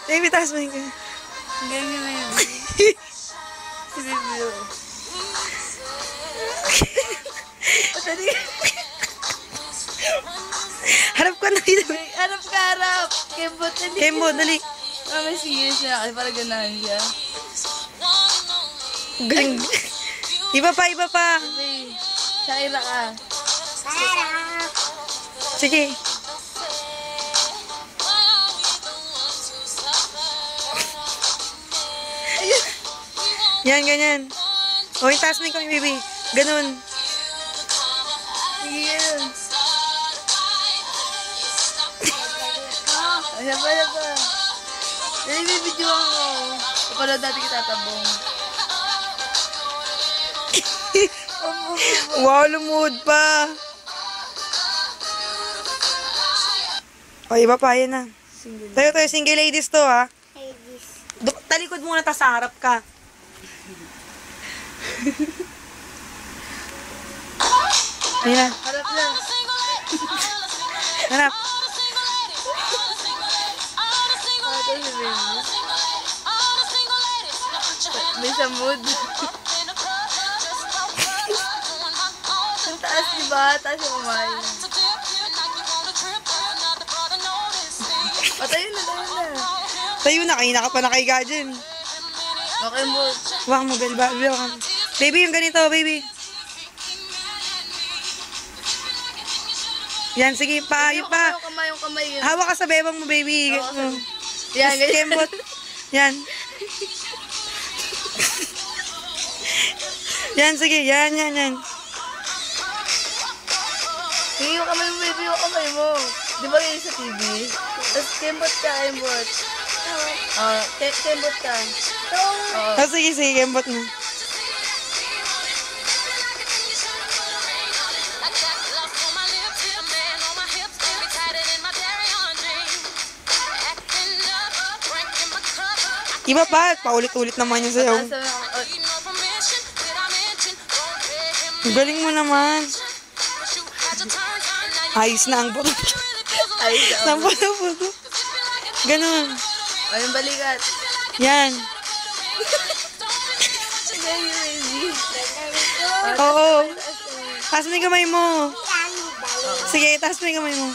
Baby, taas mo yung Ganyan na yun. Si baby yun. Harap ka na dito. Harap ka, harap. Kembot. Kembo, dali. May sige siya. Kasi parang ganahan siya. Galing. Iba pa, iba pa. Baby, Shakira ka. Sige. Yan, ganyan. O, taas mo yung baby. Ganun. Sige yun. Ayan pa, ayan pa. Dali, bibidyo ako. Kapanood dati kita tabong. Wow, lumuhod pa. O, iba pa, yan na. Tayo, single ladies to, ha? Talikod muna, tas sa harap ka. Ayan na. Harap lang. Harap. Ito si baby. May sa mood. Ang taas, diba? Taas yung kumain. O, tayo na, tayo na. Tayo na, kayo ka pa nakahiga dyan. Okay, mood. Wak mo, Belba. Baby, yung ganito, baby. Yan, sige pa, yung pa. Yung kamay yun. Hawak ka sa bebang mo, baby. Yan, ganyan. Kembot. Yan. Yan, sige. Yan. Sige, yung kamay mo, baby, yung kamay mo. Di ba yun sa TV? Tapos, kembot ka, kembot. Kembot ka. Oh, sige, kembot mo. Iba pa, paulit-ulit naman yung sayaw. Galing mo naman. Ayos na ang buto. Ayos na ang buto. Ganun. Ayun, balikat. Yan. Baby. Oo. Taas mo yung kamay mo. Sige, taas mo yung kamay mo.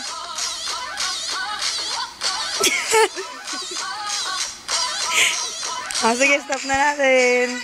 Sige, stop na natin.